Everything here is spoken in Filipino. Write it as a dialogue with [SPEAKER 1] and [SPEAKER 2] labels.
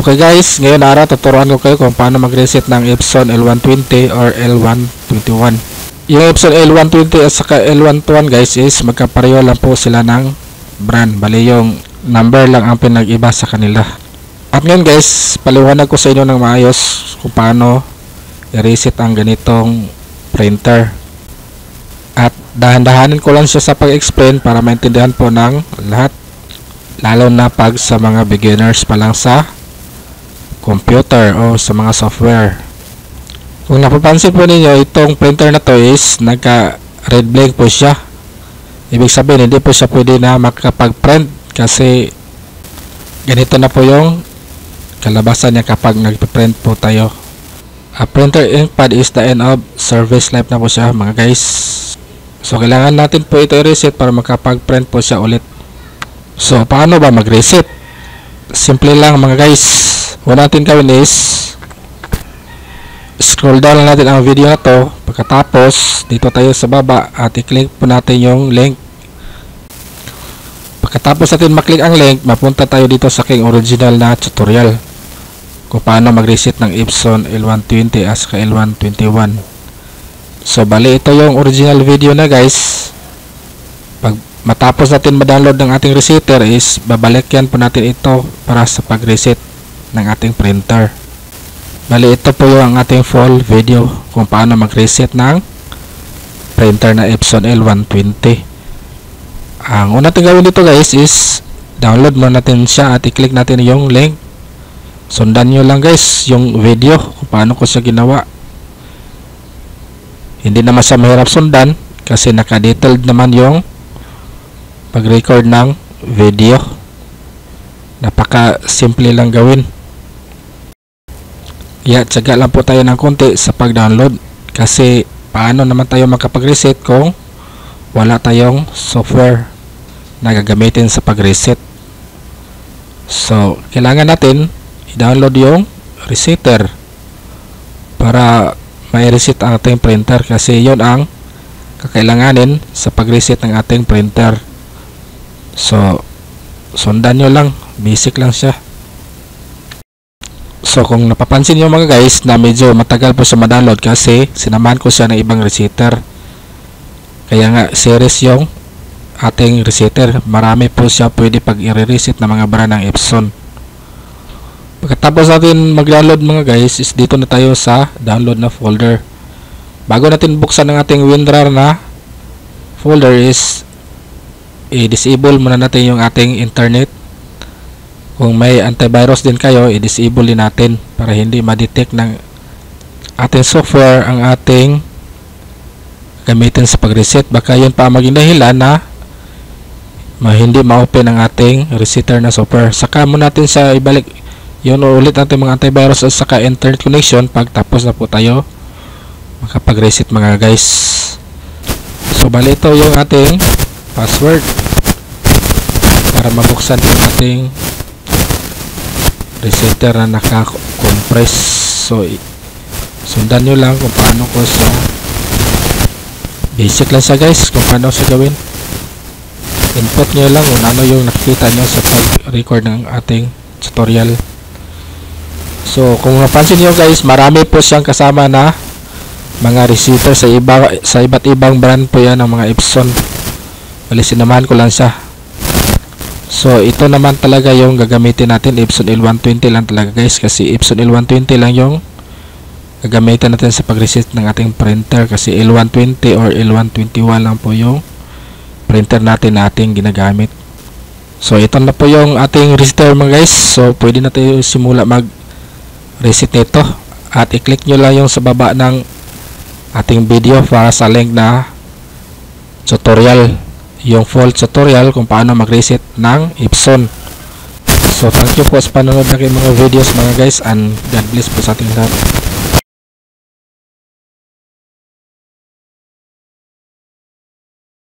[SPEAKER 1] Okay guys, ngayon araw tuturuan ko kayo kung paano mag-reset ng Epson L120 or L121. Yung Epson L120 at saka L121 guys is magkapareho lang po sila ng brand. Bali yung number lang ang pinag-iba sa kanila. At ngayon guys, paliwanag ko sa inyo ng maayos kung paano i-reset ang ganitong printer. At dahan-dahanin ko lang siya sa pag-explain para maintindihan po ng lahat. Lalo na pag sa mga beginners pa lang sa computer o sa mga software. Kung napapansin po ninyo, itong printer na to is nagka red blank po siya. Ibig sabihin hindi po siya pwede na makapag-print kasi ganito na po yung kalabasan niya kapag nagpe-print po tayo. A printer ink pad is the end of service life na po siya mga guys. So kailangan natin po ito i-reset para makapag-print po siya ulit. So paano ba mag-reset? Simple lang mga guys. Una natin gawin is scroll down lang natin ang video na to. Pagkatapos dito tayo sa baba at i-click po natin yung link. Pagkatapos natin maklik ang link, mapunta tayo dito sa aking original na tutorial kung paano mag-reset ng Epson L120 at saka L121. So bali ito yung original video na guys. Pag matapos natin ma-download ng ating resetter is babalikan po natin ito para sa pag-reset ng ating printer. Bali ito po yung ating full video kung paano mag-reset ng printer na Epson L120. Ang una natin gawin dito guys is download muna natin siya at i-click natin yung link. Sundan nyo lang guys yung video kung paano ko siya ginawa. Hindi naman siya mahirap sundan kasi naka-detailed naman yung pag-record ng video. Napaka simple lang gawin. Tsaga lang po tayo ng konti sa pag-download kasi paano naman tayo makapag-reset kung wala tayong software na gagamitin sa pag-reset. So kailangan natin i-download yung resetter para may-reset ang ating printer kasi yon ang kakailanganin sa pag-reset ng ating printer. So sundan nyo lang, basic lang siya. So kung napapansin nyo mga guys na medyo matagal po siya ma-download kasi sinamahan ko siya ng ibang resetter. Kaya nga series yung ating resetter. Marami po siya pwede pag i-reset na mga brand ng Epson. Pagkatapos natin mag-download mga guys is dito na tayo sa download na folder. Bago natin buksan ang ating WinRAR na folder is i-disable muna natin yung ating internet. Kung may antivirus din kayo, i-disable din natin para hindi ma-detect ng ating software ang ating gamitin sa pag-reset. Baka yun pa maging dahilan na hindi ma-open ang ating resetter na software. Saka mo natin sa ibalik yun ulit natin mga antivirus at saka internet connection pag tapos na po tayo makapag-reset mga guys. So bali ito yung ating password para mabuksan yung ating resetter na naka-compress. So sundan nyo lang kung paano ko sa basic lang siya guys kung paano siya gawin. Input nyo lang kung ano yung nakikita nyo sa pag-record ng ating tutorial. So kung napansin nyo guys, marami po siyang kasama na mga resetter sa iba't ibang brand po yan ng mga Epson. Bali sinamahan ko lang siya. So ito naman talaga yung gagamitin natin, Epson L120 lang talaga guys kasi Epson L120 lang yung gagamitin natin sa pag-reset ng ating printer kasi L120 or L121 lang po yung printer natin na ating ginagamit. So ito na po yung ating resetter mga guys. So pwede na tayo simula mag-reset nito at i-click nyo lang yung sa baba ng ating video para sa link na tutorial, yung full tutorial kung paano mag-reset ng Epson. So thank you po sa panonood ng mga videos mga guys and God bless po sa ating lahat.